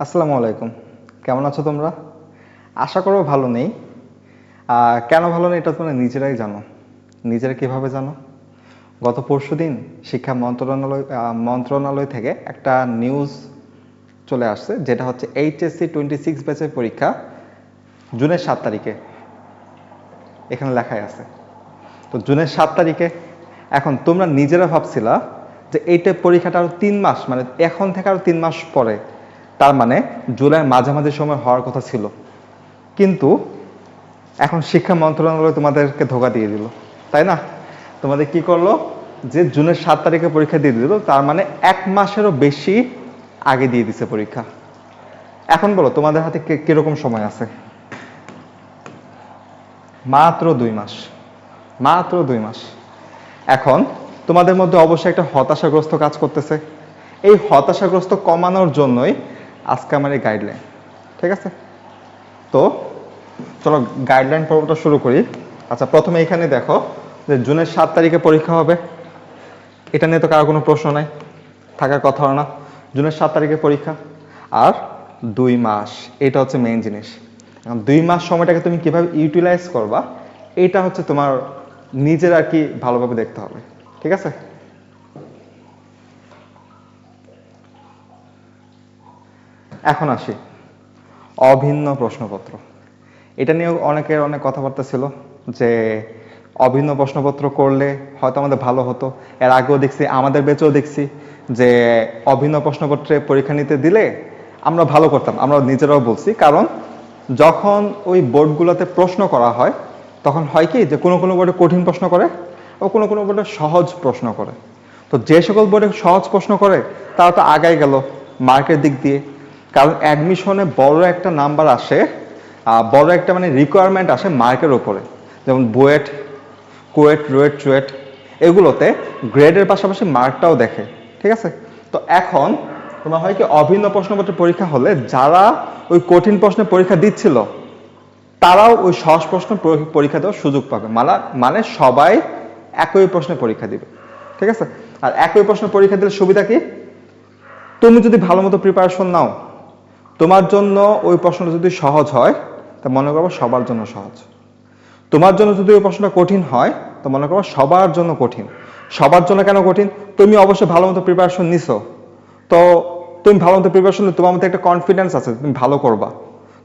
আসসালামু আলাইকুম। কেমন আছো তোমরা? আশা করো ভালো নেই। কেন ভালো নেই এটা তোমরা নিজেরাই জানো। নিজেরা কিভাবে জানো? গত পরশুদিন শিক্ষা মন্ত্রণালয় থেকে একটা নিউজ চলে আসছে, যেটা হচ্ছে এইচএসসি 26 ব্যাচের পরীক্ষা জুনের 7 তারিখে। এখানে লেখাই আছে। তো জুনের 7 তারিখে এখন তোমরা নিজেরা ভাবছিলা যে এইটা পরীক্ষাটা আরো 3 মাস, মানে এখন থেকে আরো 3 মাস পরে, তার মানে জুলাইয়ের মাঝামাঝি সময় হওয়ার কথা ছিল। কিন্তু এখন শিক্ষা মন্ত্রণালয় তোমাদেরকে ধোকা দিয়ে দিল, তাই না? তোমাদের কি করলো, যে জুনের 7 তারিখে পরীক্ষা দিয়ে দিল, তার মানে 1 মাসেরও বেশি আগে দিয়ে দিছে পরীক্ষা। এখন বলো তোমাদের হাতে কিরকম সময় আছে? মাত্র 2 মাস। মাত্র 2 মাস। এখন তোমাদের মধ্যে অবশ্যই একটা হতাশাগ্রস্ত কাজ করতেছে। এই হতাশাগ্রস্ত কমানোর জন্যই আজকে আমার এই গাইডলাইন। ঠিক আছে, তো চলো গাইডলাইন পর্বটা শুরু করি। আচ্ছা, প্রথমে এখানে দেখো যে জুনের 7 তারিখে পরীক্ষা হবে। এটা নিয়ে তো কারো কোনো প্রশ্ন নাই, থাকার কথা না। জুনের 7 তারিখে পরীক্ষা, আর 2 মাস, এটা হচ্ছে মেইন জিনিস। 2 মাস সময়টাকে তুমি কিভাবে ইউটিলাইজ করবা, এটা হচ্ছে তোমার নিজের আর কি ভালোভাবে দেখতে হবে। ঠিক আছে, এখন আসি অভিন্ন প্রশ্নপত্র। এটা নিয়েও অনেকের অনেক কথাবার্তা ছিল যে অভিন্ন প্রশ্নপত্র করলে হয়তো আমাদের ভালো হতো। এর আগেও দেখছি, আমাদের ব্যাচেও দেখছি যে অভিন্ন প্রশ্নপত্রে পরীক্ষা নিতে দিলে আমরা ভালো করতাম। আমরা নিজেরাও বলছি, কারণ যখন ওই বোর্ডগুলোতে প্রশ্ন করা হয় তখন হয় কি যে কোনো কোনো বোর্ডে কঠিন প্রশ্ন করে ও কোনো কোনো বোর্ডে সহজ প্রশ্ন করে। তো যে সকল বোর্ডে সহজ প্রশ্ন করে তারা তো আগাই গেল মার্কের দিক দিয়ে, কারণ অ্যাডমিশনে বড় একটা নাম্বার আসে, বড় একটা মানে রিকোয়ারমেন্ট আসে মার্কের ওপরে। যেমন বুয়েট, কুয়েট, রুয়েট, চুয়েট, এগুলোতে গ্রেডের পাশাপাশি মার্কটাও দেখে। ঠিক আছে, তো এখন তোমার হয় কি অভিন্ন প্রশ্নপত্রের পরীক্ষা হলে যারা ওই কঠিন প্রশ্নের পরীক্ষা দিচ্ছিল তারাও ওই সহজ প্রশ্ন পরীক্ষা দেওয়ার সুযোগ পাবে। মানে সবাই একই প্রশ্নের পরীক্ষা দিবে। ঠিক আছে, আর একই প্রশ্নের পরীক্ষা দিলে সুবিধা কি, তুমি যদি ভালো মতো প্রিপারেশন নাও, তোমার জন্য ওই প্রশ্নটা যদি সহজ হয় তা মনে করবো সবার জন্য সহজ। তোমার জন্য যদি ওই প্রশ্নটা কঠিন হয় তো মনে করো সবার জন্য কঠিন। সবার জন্য কেন কঠিন, তুমি অবশ্যই ভালো মতো প্রিপারেশন নিছো, তো তুমি ভালো মতো প্রিপারেশন, তোমার মধ্যে একটা কনফিডেন্স আছে তুমি ভালো করবা।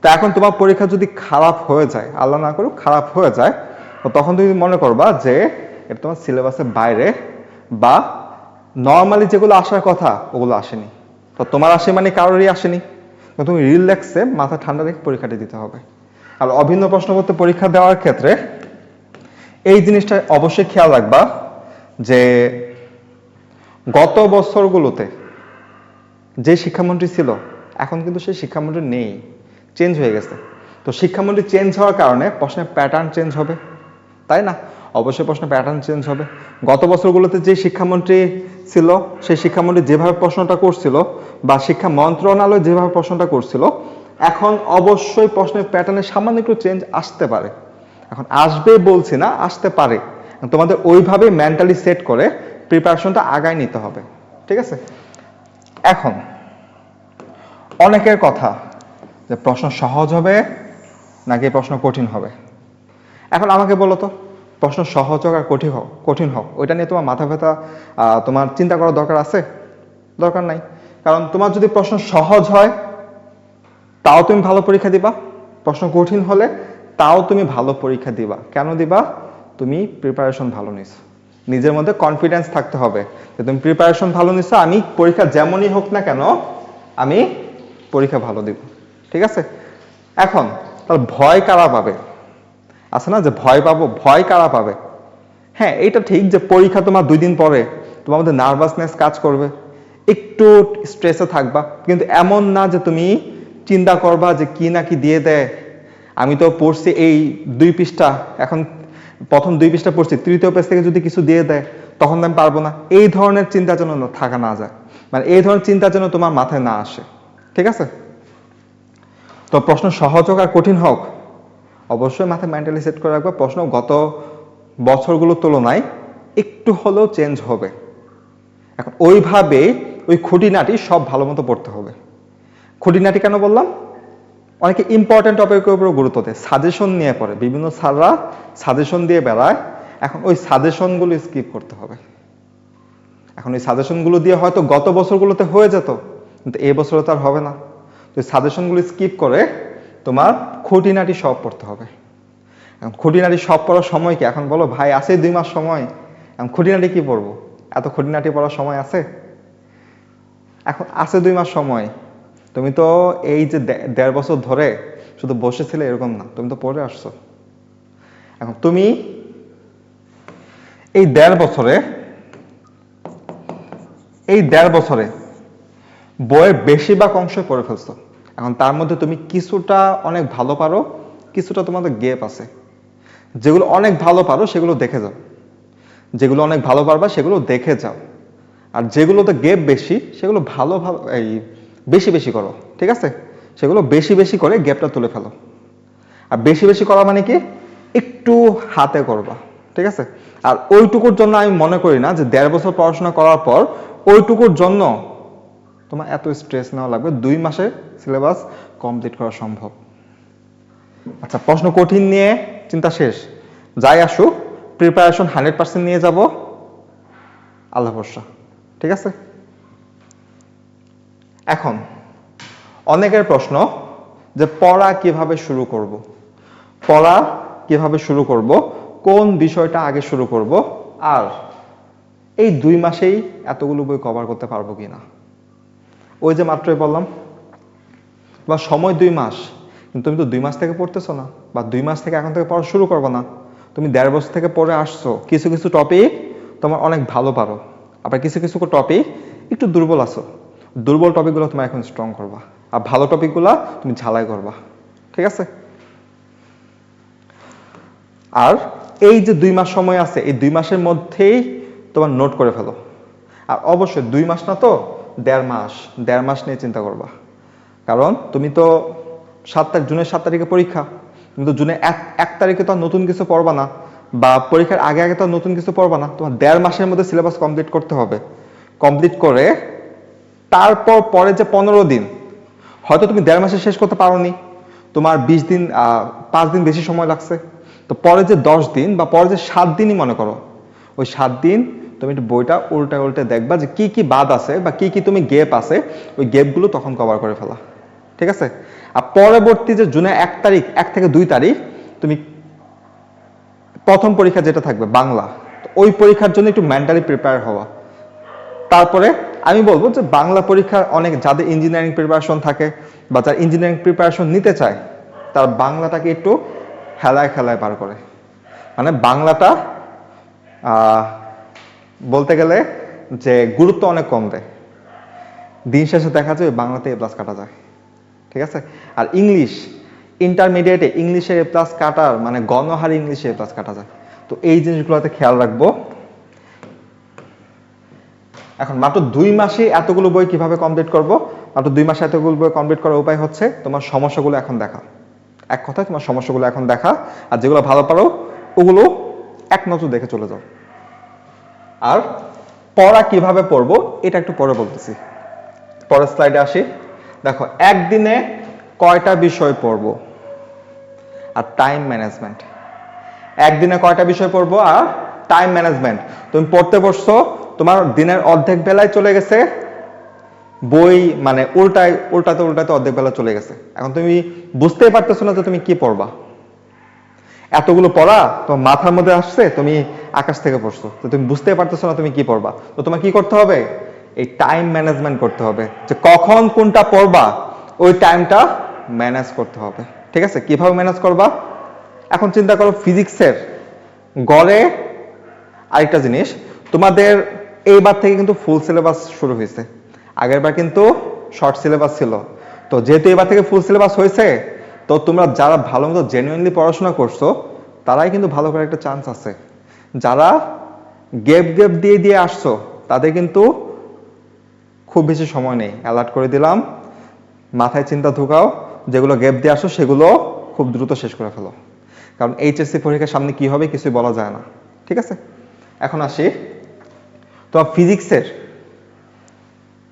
তো এখন তোমার পরীক্ষা যদি খারাপ হয়ে যায়, আল্লাহ না করুক খারাপ হয়ে যায়, তো তখন তুমি মনে করবা যে এটা তোমার সিলেবাসের বাইরে, বা নর্মালি যেগুলো আসার কথা ওগুলো আসেনি। তো তোমার আসে মানে কারোরই আসেনি। তো তুমি রিল্যাক্সে মাথা ঠান্ডা রেখে পরীক্ষাটি দিতে হবে। আর অভিন্ন প্রশ্নপত্র পরীক্ষা দেওয়ার ক্ষেত্রে এই জিনিসটা অবশ্যই খেয়াল রাখবা যে গত বছরগুলোতে যে শিক্ষামন্ত্রী ছিল এখন কিন্তু সেই শিক্ষামন্ত্রী নেই, চেঞ্জ হয়ে গেছে। তো শিক্ষামন্ত্রী চেঞ্জ হওয়ার কারণে প্রশ্নের প্যাটার্ন চেঞ্জ হবে, তাই না? অবশ্যই প্রশ্নের প্যাটার্ন চেঞ্জ হবে। গত বছরগুলোতে যে শিক্ষামন্ত্রী ছিল সেই শিক্ষামন্ত্রী যেভাবে প্রশ্নটা করছিল, বা শিক্ষা মন্ত্রণালয় যেভাবে প্রশ্নটা করছিল, এখন অবশ্যই প্রশ্নের প্যাটার্নে সামান্য একটু চেঞ্জ আসতে পারে। এখন আসবে বলছি না, আসতে পারে। তোমাদের ওইভাবে মেন্টালি সেট করে প্রিপারেশনটা আগায় নিতে হবে। ঠিক আছে, এখন অনেকের কথা যে প্রশ্ন সহজ হবে নাকি প্রশ্ন কঠিন হবে। এখন আমাকে বলো তো, প্রশ্ন সহজ হোক আর কঠিন হোক ওইটা নিয়ে তোমার মাথা ব্যথা, তোমার চিন্তা করার দরকার আছে? দরকার নাই। কারণ তোমার যদি প্রশ্ন সহজ হয় তাও তুমি ভালো পরীক্ষা দিবা, প্রশ্ন কঠিন হলে তাও তুমি ভালো পরীক্ষা দিবা। কেন দিবা? তুমি প্রিপারেশন ভালো নিছো। নিজের মধ্যে কনফিডেন্স থাকতে হবে যে তুমি প্রিপারেশন ভালো নিছো, আমি পরীক্ষা যেমনই হোক না কেন আমি পরীক্ষা ভালো দিব। ঠিক আছে, এখন তাহলে ভয় কারা পাবে? আছে না যে ভয় পাবো, ভয় কারা পাবে? হ্যাঁ, এটা ঠিক যে পরীক্ষা তোমার 2 দিন পরে তোমার মধ্যে নার্ভাসনেস কাজ করবে, একটু স্ট্রেসে থাকবা, কিন্তু এমন না যে তুমি চিন্তা করবা যে কি না কি দিয়ে দেয়। আমি তো পড়ছি এই 2 পৃষ্ঠা, এখন প্রথম 2 পৃষ্ঠা পড়ছি, তৃতীয় পেজ থেকে যদি কিছু দিয়ে দেয় তখন আমি পারবো না। এই ধরনের চিন্তা যেন থাকা না যায়, মানে এই ধরনের চিন্তা যেন তোমার মাথায় না আসে। ঠিক আছে, তো প্রশ্ন সহজ হোক আর কঠিন হোক অবশ্যই মাথায় মেন্টালি সেট করে রাখবে প্রশ্ন গত বছরগুলোর তুলনায় একটু হলেও চেঞ্জ হবে। এখন ওইভাবে ওই খুঁটিনাটি সব ভালো মতো পড়তে হবে। খুঁটিনাটি কেন বললাম? অনেকে ইম্পর্টেন্ট টপিকের উপর গুরুত্ব দেয়, সাজেশন নিয়ে পড়ে, বিভিন্ন স্যাররা সাজেশন দিয়ে বেড়ায়। এখন ওই সাজেশনগুলো স্কিপ করতে হবে। এখন ওই সাজেশনগুলো দিয়ে হয়তো গত বছরগুলোতে হয়ে যেত, কিন্তু এই বছরে তো আর হবে না। তো সাজেশনগুলো স্কিপ করে তোমার খুঁটিনাটি সব পড়তে হবে। এখন খুঁটিনাটি সব পড়ার সময় কি? এখন বলো ভাই আছে 2 মাস সময়, এখন খুঁটিনাটি কি পড়বো? এত খুঁটিনাটি পড়ার সময় আছে? এখন আছে 2 মাস সময়। তুমি তো এই যে 1.5 বছর ধরে শুধু বসেছিলে এরকম না, তুমি তো পড়ে আসছো। এখন তুমি এই 1.5 বছরে বইয়ের বেশিরভাগ অংশ পড়ে ফেলছো। এখন তার মধ্যে তুমি কিছুটা অনেক ভালো পারো, কিছুটা তোমাদের গ্যাপ আছে। যেগুলো অনেক ভালো পারো সেগুলো দেখে যাও, যেগুলো অনেক ভালো পারবা সেগুলো দেখে যাও, আর যেগুলোতে গ্যাপ বেশি সেগুলো ভালো ভালো এই বেশি বেশি করো, ঠিক আছে? সেগুলো বেশি বেশি করে গ্যাপটা তুলে ফেলো। আর বেশি বেশি করা মানে কি? একটু হাতে করবা, ঠিক আছে? আর ওইটুকুর জন্য আমি মনে করি না যে 1.5 বছর পড়াশোনা করার পর ওইটুকুর জন্য তোমার এত স্ট্রেস নেওয়া লাগবে। 2 মাসে সিলেবাস কমপ্লিট করা সম্ভব। আচ্ছা, প্রশ্ন কঠিন নিয়ে চিন্তা শেষ, যাই আসুক প্রিপারেশন 100% নিয়ে যাব, আল্লাহ ভরসা, ঠিক আছে? এখন অনেকের প্রশ্ন যে পড়া কিভাবে শুরু করব, পড়া কিভাবে শুরু করব, কোন বিষয়টা আগে শুরু করব, আর এই 2 মাসেই এতগুলো বই কভার করতে পারবো কিনা। ওই যে মাত্রই বললাম বা সময় 2 মাস, কিন্তু তুমি তো 2 মাস থেকে পড়তেছো না, বা 2 মাস থেকে এখন থেকে পড়া শুরু করবো না। তুমি 1.5 বছর থেকে পড়ে আসছো, কিছু কিছু টপিক তোমার অনেক ভালো পারো, আবার কিছু কিছু টপিক একটু দুর্বল আছো। দুর্বল টপিকগুলো তুমি এখন স্ট্রং করবা, আর ভালো টপিকগুলো তুমি ঝালাই করবা, ঠিক আছে? আর এই যে 2 মাস সময় আছে, এই 2 মাসের মধ্যেই তোমার নোট করে ফেলো। আর অবশ্যই 2 মাস না তো 1.5 মাস নিয়ে চিন্তা করবা। কারণ তুমি তো জুনের 7 তারিখে পরীক্ষা, তুমি তো জুনের 1 তারিখে তো নতুন কিছু পড়বা না, বা পরীক্ষার আগে আগে তো নতুন কিছু পড়বা না। তোমার 1.5 মাসের মধ্যে সিলেবাস কমপ্লিট করতে হবে। কমপ্লিট করে তারপর পরে যে 15 দিন, হয়তো তুমি 1.5 মাসে শেষ করতে পারোনি, তোমার 20 দিন 5 দিন বেশি সময় লাগছে, তো পরে যে 10 দিন বা পরে যে 7 দিনই মনে করো, ওই 7 দিন তুমি একটু বইটা উল্টা উল্টে দেখবা যে কি কি বাদ আছে বা কি কি তুমি গ্যাপ আছে, ওই গ্যাপগুলো তখন কভার করে ফেলা, ঠিক আছে? আর পরবর্তী যে জুনের 1 তারিখ 1 থেকে 2 তারিখ তুমি প্রথম পরীক্ষা যেটা থাকবে বাংলা, ওই পরীক্ষার জন্য একটু মেন্টালি প্রিপেয়ার হওয়া। তারপরে আমি বলবো যে বাংলা পরীক্ষার অনেক যাদের ইঞ্জিনিয়ারিং প্রিপারেশন থাকে বা যারা ইঞ্জিনিয়ারিং প্রিপারেশন নিতে চায়, তার বাংলাটাকে একটু খেলায় খেলায় পার করে। মানে বাংলাটা বলতে গেলে যে গুরুত্ব অনেক কম দেয়, দিন শেষে দেখা যায় বাংলাতে এ প্লাস কাটা যায়, ঠিক আছে? আর ইংলিশ ইন্টারমিডিয়েটে ইংলিশে এ প্লাস কাটার মানে গণহারে ইংলিশে এ প্লাস কাটা যায়। তো এই জিনিসগুলোতে খেয়াল রাখবো। এখন মাত্র 2 মাসে এতগুলো বই কিভাবে কমপ্লিট করব? মাত্র 2 মাসে এতগুলো বই কমপ্লিট করার উপায় হচ্ছে তোমার সমস্যাগুলো এখন দেখা। এক কথায় তোমার সমস্যাগুলো এখন দেখা, আর যেগুলো ভালো পারো ওগুলো এক নজর দেখে চলে যাও। আর পড়া কিভাবে পড়বো এটা একটু পরে বলতেছি, পরের স্লাইডে আসি। দেখো একদিনে কয়টা বিষয় পড়বো আর টাইম ম্যানেজমেন্ট, একদিনে কয়টা বিষয় পড়বো আর টাইম ম্যানেজমেন্ট। তুমি পড়তে বসছো, তোমার দিনের অর্ধেক বেলায় চলে গেছে, বই মানে উল্টাতে উল্টাতে অর্ধেক বেলা চলে গেছে। এখন তুমি বুঝতেই পারতেছো না যে তুমি কি পড়বা। এতগুলো পড়া তোমার মাথার মধ্যে আসছে, তুমি আকাশ থেকে পড়ছো, তো তুমি বুঝতেই পারতেছো না তুমি কি পড়বা। তো তোমার কি করতে হবে? এই টাইম ম্যানেজমেন্ট করতে হবে, যে কখন কোনটা পড়বা ওই টাইমটা ম্যানেজ করতে হবে, ঠিক আছে? কিভাবে ম্যানেজ করবা? এখন চিন্তা করো ফিজিক্সের গড়ে আরেকটা জিনিস, তোমাদের এইবার থেকে কিন্তু ফুল সিলেবাস শুরু হয়েছে, আগের বার কিন্তু শর্ট সিলেবাস ছিল। তো যেহেতু এবার থেকে ফুল সিলেবাস হয়েছে, তো তোমরা যারা ভালো মতো জেনুইনলি পড়াশোনা করছো তারাই কিন্তু ভালো করে একটা চান্স আছে। যারা গ্যাপ গ্যাপ দিয়ে দিয়ে আসছো তাদের কিন্তু খুব বেশি সময় নেই, অ্যালার্ট করে দিলাম, মাথায় চিন্তা ঢুকাও, যেগুলো গ্যাপ দিয়ে আসো সেগুলো খুব দ্রুত শেষ করে ফেলো, কারণ এইচএসসি পরীক্ষার সামনে কি হবে কিছুই বলা যায় না, ঠিক আছে? এখন আসি তোমার ফিজিক্সের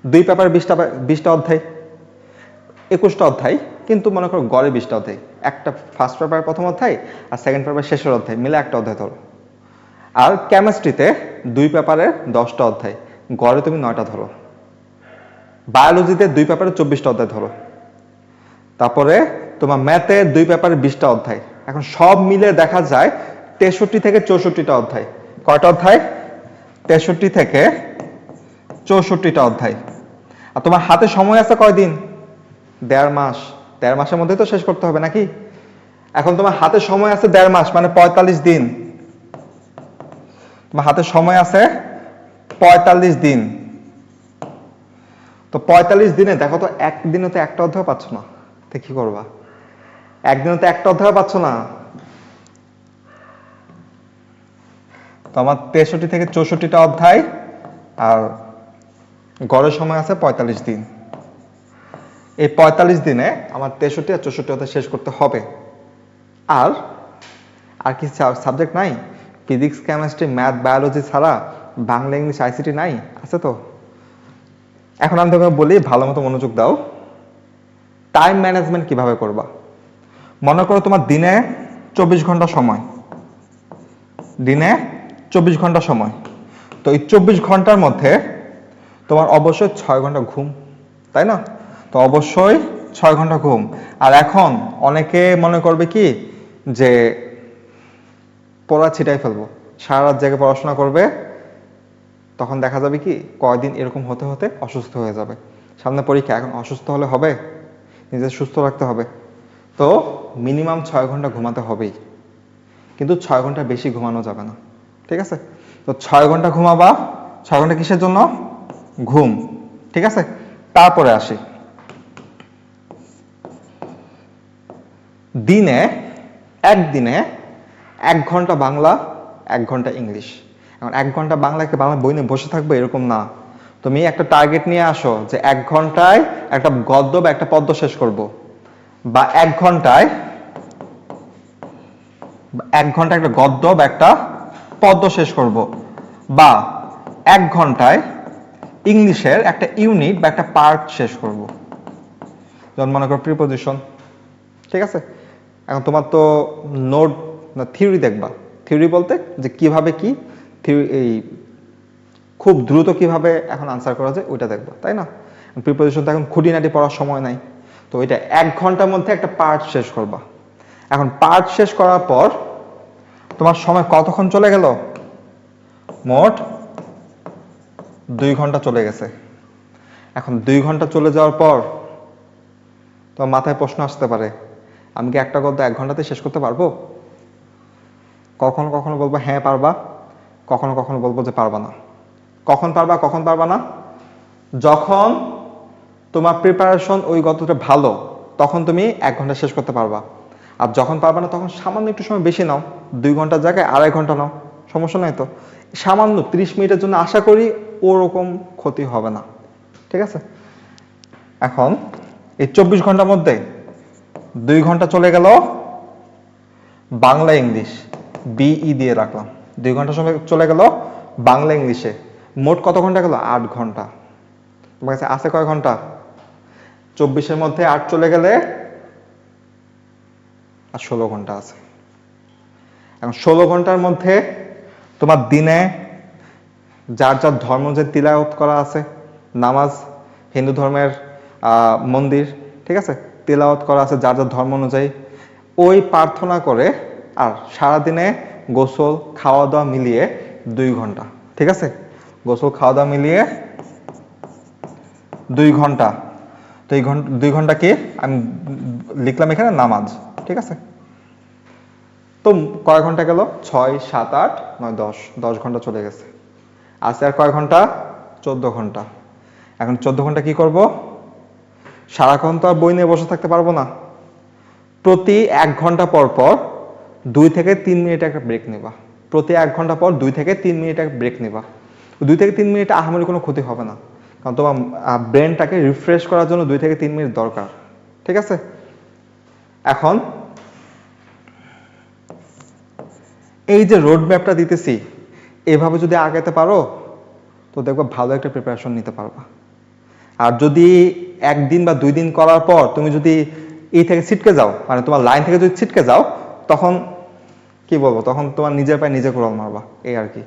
2 পেপার 20টা অধ্যায়, 21টা অধ্যায়, কিন্তু মনে করো গড়ে 20টা অধ্যায়। একটা ফার্স্ট পেপারের প্রথম অধ্যায় আর সেকেন্ড পেপারের শেষের অধ্যায় মিলে একটা অধ্যায় ধরো। আর কেমিস্ট্রিতে 2 পেপারের 10টা অধ্যায়, গড়ে তুমি 9টা ধরো। বায়োলজিতে 2 পেপারের 24টা অধ্যায় ধরো। তারপরে তোমার ম্যাথে 2 পেপারের 20টা অধ্যায়। এখন সব মিলে দেখা যায় 63 থেকে 64টা অধ্যায়। কয়টা অধ্যায়? 63 থেকে 64টা অধ্যায়। আর তোমার হাতে সময় আছে কয়দিন? 1.5 মাস। 1.5 মাসের মধ্যে তো শেষ করতে হবে নাকি? এখন তোমার হাতে সময় আছে 1.5 মাস, মানে 45 দিন। তোমার হাতে সময় আছে 45 দিন। তো 45 দিনে দেখো তো, একদিনে তো একটা অধ্যায় পাচ্ছ না, তো কি করবা? একদিনে তো একটা অধ্যায় পাচ্ছ না। তো আমার 63 থেকে 64টা অধ্যায়, আর গড়ের সময় আছে 45 দিন। এই 45 দিনে আমার 63 আর 64 অধ্যায় শেষ করতে হবে। আর আর কি সাবজেক্ট নাই? ফিজিক্স, কেমিস্ট্রি, ম্যাথ, বায়োলজি ছাড়া বাংলা, ইংলিশ, আইসিটি নাই? আছে তো। এখন আমি তোমাকে বলি, ভালো মতো মনোযোগ দাও। টাইম ম্যানেজমেন্ট কিভাবে করবা? মনে করো তোমার দিনে 24 ঘন্টা সময়, দিনে 24 ঘন্টা সময়। তো এই 24 ঘন্টার মধ্যে তোমার অবশ্যই 6 ঘন্টা ঘুম, তাই না? তো অবশ্যই 6 ঘন্টা ঘুম। আর এখন অনেকে মনে করবে কি যে পড়া ছিটাই ফেলবো, সারা রাত জেগে পড়াশোনা করবে, তখন দেখা যাবে কি কয়দিন এরকম হতে হতে অসুস্থ হয়ে যাবে। সামনে পরীক্ষা, এখন অসুস্থ হলে হবে? নিজের সুস্থ রাখতে হবে। তো মিনিমাম 6 ঘন্টা ঘুমাতে হবেই, কিন্তু 6 ঘন্টা বেশি ঘুমানো যাবে না, ঠিক আছে? তো 6 ঘন্টা ঘুমাবা। 6 ঘন্টা কিসের জন্য? ঘুম, ঠিক আছে? তারপরে আসি, দিনে একদিনে 1 ঘন্টা বাংলা, 1 ঘন্টা ইংলিশ। এখন 1 ঘন্টা বাংলাকে বাংলা বই নিয়ে বসে থাকবে এরকম না। তুমি একটা টার্গেট নিয়ে আসো যে 1 ঘন্টায় একটা গদ্য বা একটা পদ্য শেষ করব, বা 1 ঘন্টায় একটা গদ্য বা একটা পদ্য শেষ করব, বা 1 ঘন্টায় ইংলিশের একটা ইউনিট বা একটা পার্ট শেষ করব। যেমন মনে করো প্রিপোজিশন, ঠিক আছে? এখন তোমার তো নোট না থিওরি দেখবা। থিওরি বলতে যে কিভাবে কি থিওরি, এই খুব দ্রুত কিভাবে এখন আনসার করা যায় ওইটা দেখবা, তাই না? প্রিপোজিশন তো এখন খুঁটিনাটি পড়ার সময় নাই। তো ওইটা 1 ঘন্টার মধ্যে একটা পার্ট শেষ করবা। এখন পার্ট শেষ করার পর তোমার সময় কতক্ষণ চলে গেল? মোট 2 ঘন্টা চলে গেছে। এখন 2 ঘন্টা চলে যাওয়ার পর তোমার মাথায় প্রশ্ন আসতে পারে, আমি কি একটা গদ্য 1 ঘন্টাতে শেষ করতে পারবো? কখনো কখনো বলবো হ্যাঁ পারবা, কখনো কখনো বলবো যে পারবা না। কখন পারবা, কখন পারবা না? যখন তোমার প্রিপারেশন ওই গদ্যটা ভালো, তখন তুমি 1 ঘন্টা শেষ করতে পারবা। আর যখন পারবা না, তখন সামান্য একটু সময় বেশি নাও, 2 ঘন্টার জায়গায় 2.5 ঘন্টা নাও, সমস্যা নাই তো। সামান্য 30 মিনিটের জন্য আশা করি ওরকম ক্ষতি হবে না, ঠিক আছে? এখন এই 24 ঘন্টার মধ্যে 2 ঘন্টা চলে গেল বাংলা ইংলিশ, বিই দিয়ে রাখলাম। 2 ঘন্টা সময় চলে গেল বাংলা ইংলিশে। মোট কত ঘন্টা গেল? 8 ঘন্টা। তোমার কাছে আছে কয় ঘন্টা? 24-এর মধ্যে 8 চলে গেলে আর 16 ঘন্টা আছে। এখন 16 ঘন্টার মধ্যে তোমার দিনে যার যার ধর্ম যে তিলাওয়াত করা আছে, নামাজ, হিন্দু ধর্মের মন্দির, ঠিক আছে, তিলাওয়াত করা আছে যার যার ধর্ম অনুযায়ী, ওই প্রার্থনা করে আর সারাদিনে গোসল খাওয়া দাওয়া মিলিয়ে 2 ঘন্টা, ঠিক আছে? গোসল খাওয়া দাওয়া মিলিয়ে 2 ঘন্টা। তো এই 2 ঘন্টা কি আমি লিখলাম এখানে নামাজ, ঠিক আছে? তো কয় ঘন্টা গেল? 6, 7, 8, 9, 10, 10 ঘন্টা চলে গেছে। আছে আর কয় ঘন্টা? 14 ঘন্টা। এখন 14 ঘন্টা কি করব? সারাক্ষণ তো আর বই নিয়ে বসে থাকতে পারবো না। প্রতি 1 ঘন্টা পর পর 2 থেকে 3 মিনিট একটা ব্রেক নেবা। প্রতি 1 ঘন্টা পর 2 থেকে 3 মিনিট একটা ব্রেক নেবা। 2 থেকে 3 মিনিট আহামরি কোনো ক্ষতি হবে না, কারণ তোমার ব্রেনটাকে রিফ্রেশ করার জন্য 2 থেকে 3 মিনিট দরকার, ঠিক আছে? এখন এই যে রোড ম্যাপটা দিতেছি, এভাবে যদি আগাতে পারো তো দেখবো ভালো একটা প্রিপারেশন নিতে পারবা। আর যদি একদিন বা 2 দিন করার পর তুমি যদি এই থেকে ছিটকে যাও, মানে তোমার লাইন থেকে যদি ছিটকে যাও, তখন কি বলবো, তখন তোমার নিজের পায়ে নিজে কোড়াল মারবা, এই আর কি।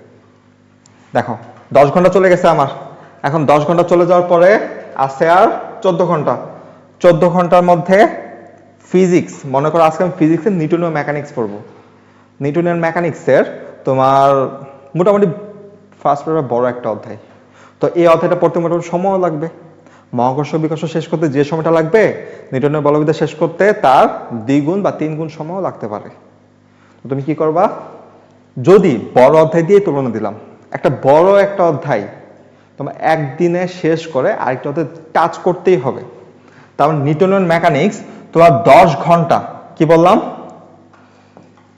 দেখো 10 ঘন্টা চলে গেছে আমার, এখন 10 ঘন্টা চলে যাওয়ার পরে আছে আর 14 ঘন্টা। 14 ঘন্টার মধ্যে ফিজিক্স, মনে করো আজকে আমি ফিজিক্সের নিউটনীয় মেকানিক্স পড়বো। নিউটনের মেকানিক্সের তোমার মোটামুটি ফার্স্ট পেপার বড় একটা অধ্যায়, তো এই অধ্যায়টা পড়তে মোটামুটি সময় লাগবে। মহাকর্ষ বিকর্ষ শেষ করতে যে সময়টা লাগবে, নিউটনের বলবিদ্যা শেষ করতে তার 2 গুণ বা 3 গুণ সময়ও লাগতে পারে। তো তুমি কি করবা, যদি বড় অধ্যায় দিয়ে তুলনা দিলাম, একটা বড় একটা অধ্যায় তোমার একদিনে শেষ করে আরেকটা অধ্যায় টাচ করতেই হবে। তার মানে নিউটনের মেকানিক্স তোমার 10 ঘন্টা, কি বললাম,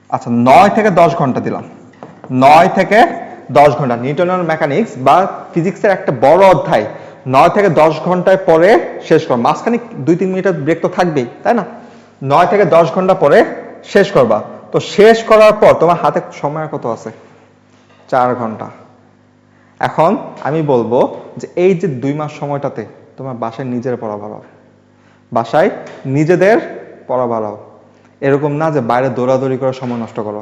আচ্ছা 9 থেকে 10 ঘন্টা দিলাম, 9 থেকে 10 ঘন্টা নিউটনের মেকানিক্স বা ফিজিক্সের একটা বড় অধ্যায় 9 থেকে 10 ঘন্টায় পরে শেষ করো। মাঝখানে 2-3 মিনিটের ব্রেক তো থাকবেই, তাই না? 9 থেকে 10 ঘন্টা পরে শেষ করবা। তো শেষ করার পর তোমার হাতে সময় কত আছে? 4 ঘন্টা। এখন আমি বলবো যে এই যে 2 মাস সময়টাতে তোমার বাসায় নিজের পড়া বাড়াও, বাসায় নিজেদের পড়া বাড়াও। এরকম না যে বাইরে দৌড়াদৌড়ি করে সময় নষ্ট করো।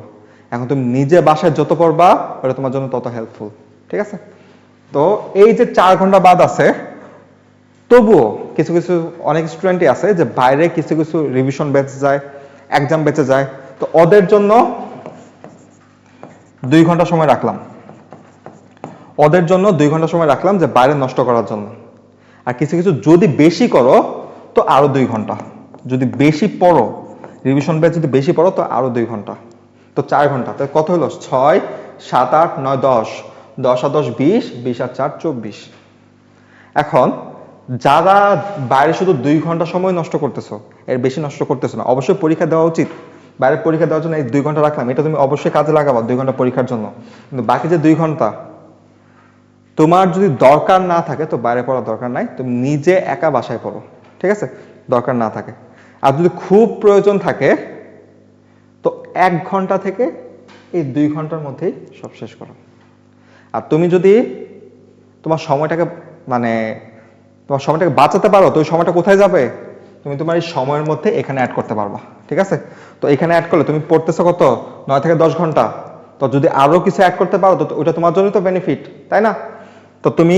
এখন তুমি নিজে বাসায় যত পড়বা ওটা তোমার জন্য তত হেল্পফুল, ঠিক আছে? তো এই যে 4 ঘন্টা বাদ আছে, তবুও কিছু কিছু অনেক স্টুডেন্টই আছে যে বাইরে কিছু কিছু রিভিশন বেঁচে যায়, এক্সাম বেঁচে যায়, তো ওদের জন্য 2 ঘন্টা সময় রাখলাম, ওদের জন্য 2 ঘন্টা সময় রাখলাম যে বাইরে নষ্ট করার জন্য। আর কিছু কিছু যদি বেশি করো তো আরো 2 ঘন্টা, যদি বেশি পড়ো, রিভিশন ব্যাচ যদি বেশি পড়ো তো আরো 2 ঘন্টা, তো 4 ঘন্টা। তো কত হলো? 6, 7, 8, 9, 10, 10 আর 10 20, 20 আর 4 24। এখন যারা বাইরে শুধু 2 ঘন্টা সময় নষ্ট করতেছো, এর বেশি নষ্ট করতেছো না, অবশ্যই পরীক্ষা দেওয়া উচিত। বাইরে পরীক্ষা দেওয়ার জন্য এই 2 ঘন্টা রাখলাম, এটা তুমি অবশ্যই কাজে লাগাবা 2 ঘন্টা পরীক্ষার জন্য। কিন্তু বাকি যে 2 ঘন্টা তোমার যদি দরকার না থাকে তো বাইরে পড়ার দরকার নাই, তুমি নিজে একা বাসায় পড়ো, ঠিক আছে? দরকার না থাকে। আর যদি খুব প্রয়োজন থাকে তো 1 ঘন্টা থেকে এই 2 ঘন্টার মধ্যেই সব শেষ করো। আর তুমি যদি তোমার সময়টাকে তোমার সময়টাকে বাঁচাতে পারো তো ওই সময়টা কোথায় যাবে? তুমি তোমার এই সময়ের মধ্যে এখানে অ্যাড করতে পারবা, ঠিক আছে? তো এখানে অ্যাড করলে তুমি পড়তেছো কত? 9 থেকে 10 ঘন্টা। তো যদি আরো কিছু অ্যাড করতে পারো তো ওটা তোমার জন্যই তো বেনিফিট, তাই না? তো তুমি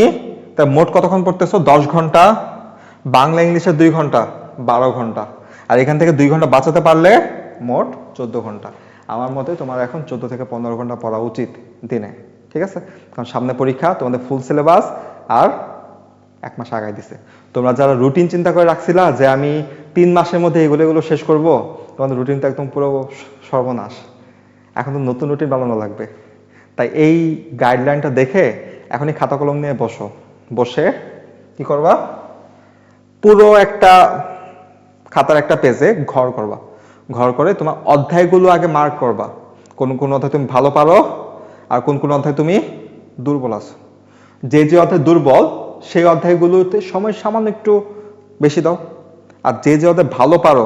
মোট কতক্ষণ পড়তেছো? 10 ঘন্টা, বাংলা ইংলিশে 2 ঘন্টা, 12 ঘন্টা। আর এখান থেকে 2 ঘন্টা বাঁচাতে পারলে মোট 14 ঘন্টা। আমার মতে তোমার এখন 14 থেকে 15 ঘন্টা পড়া উচিত দিনে, ঠিক আছে? কারণ সামনে পরীক্ষা, তোমাদের ফুল সিলেবাস আর 1 মাস আগায় দিছে। তোমরা যারা রুটিন চিন্তা করে রাখছিলা যে আমি 3 মাসের মধ্যে এগুলো শেষ করব, তোমাদের রুটিন তো একদম পুরো সর্বনাশ। এখন তো নতুন রুটিন বানানো লাগবে। তাই এই গাইডলাইনটা দেখে এখনই খাতা কলম নিয়ে বসে কি করবা, পুরো একটা খাতার একটা পেজে ঘর করবা, ঘর করে তোমার অধ্যায়গুলো আগে মার্ক করবা, কোন কোন অধ্যায় তুমি ভালো পারো আর কোন কোন অধ্যায় তুমি দুর্বল আছো। যে যে অধ্যায় দুর্বল সেই অধ্যায়গুলোতে সময় সামান্য একটু বেশি দাও। আর যে যে অধ্যায় ভালো পারো,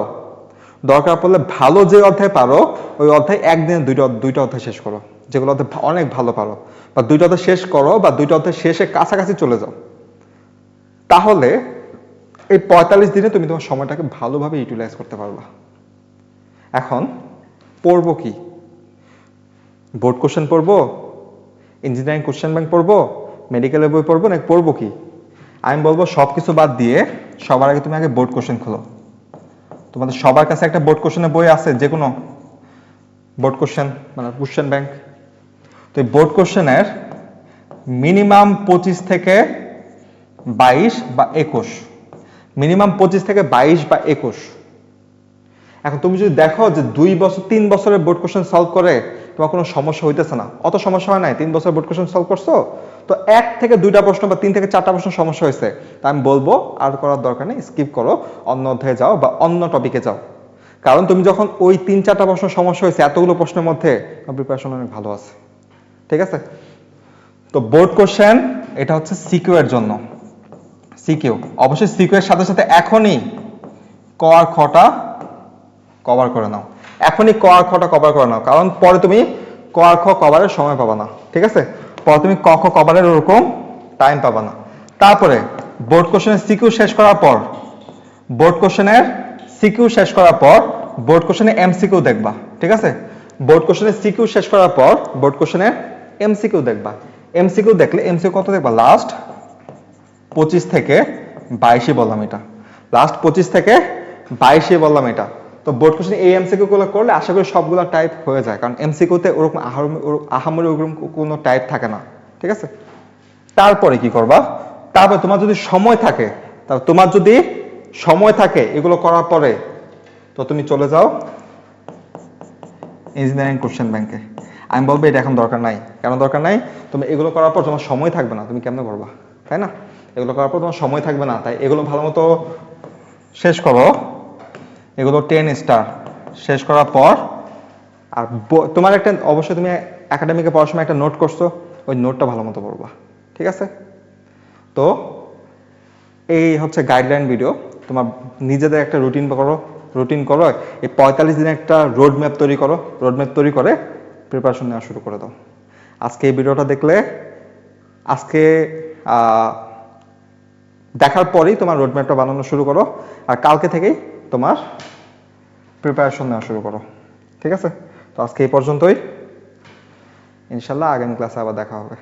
দরকার পড়লে ভালো যে অধ্যায় পারো ওই অধ্যায় একদিনে দুইটা অধ্যায় শেষ করো, যেগুলো অধ্যায় অনেক ভালো পারো, বা 2টা অধ্যায় শেষ করো, বা 2টা অধ্যায় শেষে কাছাকাছি চলে যাও। তাহলে এই 45 দিনে তুমি তোমার সময়টাকে ভালোভাবে ইউটিলাইজ করতে পারবা। এখন পড়বো কি? বোর্ড কোশ্চেন পড়বো, ইঞ্জিনিয়ারিং কোশ্চেন ব্যাংক পড়বো, মেডিকেলের বই পড়বো, নাকি পড়বো কি? আমি বলবো সবকিছু বাদ দিয়ে সবার আগে তুমি আগে বোর্ড কোশ্চেন খোলো। তোমাদের সবার কাছে একটা বোর্ড কোশ্চেনের বই আছে, যে কোনো বোর্ড কোশ্চেন মানে কোশ্চেন ব্যাংক। তো এই বোর্ড কোশ্চেনের মিনিমাম 25 থেকে 22 বা 21, মিনিমাম 25 থেকে 22 বা 21। এখন তুমি যদি দেখো যে 3 বছরের বোর্ড কোশ্চেন সলভ করে তোমার কোনো সমস্যা হইতেছে না, অত সমস্যা হয় নাই, 3 বছর বোর্ড কোশ্চেন সলভ করছো, তো 1 থেকে 2টা প্রশ্ন বা 3 থেকে 4টা প্রশ্ন সমস্যা হয়েছে, তা আমি বলবো আর করার দরকার নেই, স্কিপ করো, অন্য অধ্যায়ে যাও বা অন্য টপিকে যাও। কারণ তুমি যখন ওই 3-4টা প্রশ্ন সমস্যা হয়েছে এতগুলো প্রশ্নের মধ্যে, প্রিপারেশন অনেক ভালো আছে, ঠিক আছে? তো বোর্ড কোশ্চেন এটা হচ্ছে সিকিউ এর জন্য। সিকিউ অবশ্যই সিকিউ এর সাথে সাথে এখনই ক আর খটা কভার করে নাও, এখনই ক আর খটা কভার করে নাও, কারণ পরে তুমি ক আর খ কভারের সময় পাবা না, ঠিক আছে? পরে তুমি ক খ কভারের ওরকম টাইম পাবা না। তারপরে বোর্ড কোশ্চেনের সিকিউ শেষ করার পর বোর্ড কোশ্চেনের সিকিউ শেষ করার পর বোর্ড কোশ্চেনে এমসিকিউ দেখবা, ঠিক আছে? বোর্ড কোশ্চেনের সিকিউ শেষ করার পর বোর্ড কোশ্চেনের এমসিকিউ দেখবা। এমসিকিউ দেখলে এমসিকিউ কত দেখবা? লাস্ট 25 থেকে 22 বললাম এটা, লাস্ট 25 থেকে 22 বললাম এটা। তো বোর্ড কোশ্চেন এই এমসিকিউ গুলো করলে আশা করি সবগুলো টাইপ হয়ে যায়, কারণ এমসিকিউতে ওরকম আহামরি ওরকম কোনো টাইপ থাকে না, ঠিক আছে? তারপরে কি করবা? তারপরে তোমার যদি সময় থাকে, এগুলো করার পরে তো তুমি চলে যাও ইঞ্জিনিয়ারিং কোশ্চেন ব্যাংকে। আমি বলবো এটা এখন দরকার নাই। কেন দরকার নাই? তুমি এগুলো করার পর তোমার সময় থাকবে না, তুমি কেমনে করবা, তাই না? এগুলো করার পর তোমার সময় থাকবে না, তাই এগুলো ভালো মতো শেষ করো। এগুলো 10 স্টার শেষ করার পর আর তোমার একটা অবশ্যই তুমি একাডেমিকে পড়ার সময় একটা নোট করছো, ওই নোটটা ভালো মতো পড়বা, ঠিক আছে? তো এই হচ্ছে গাইডলাইন ভিডিও। তোমার নিজেদের একটা রুটিন করো, এই 45 দিনে একটা রোড ম্যাপ তৈরি করে প্রিপারেশন নেওয়া শুরু করে দাও। আজকে এই ভিডিওটা দেখলে আজকে দেখার পরেই তোমার রোড ম্যাপটা বানানো শুরু করো, আর কালকে থেকেই তোমার প্রিপারেশন নেওয়া শুরু করো, ঠিক আছে? তো আজকে এই পর্যন্তই, ইনশাল্লাহ আগামী ক্লাসে আবার দেখা হবে।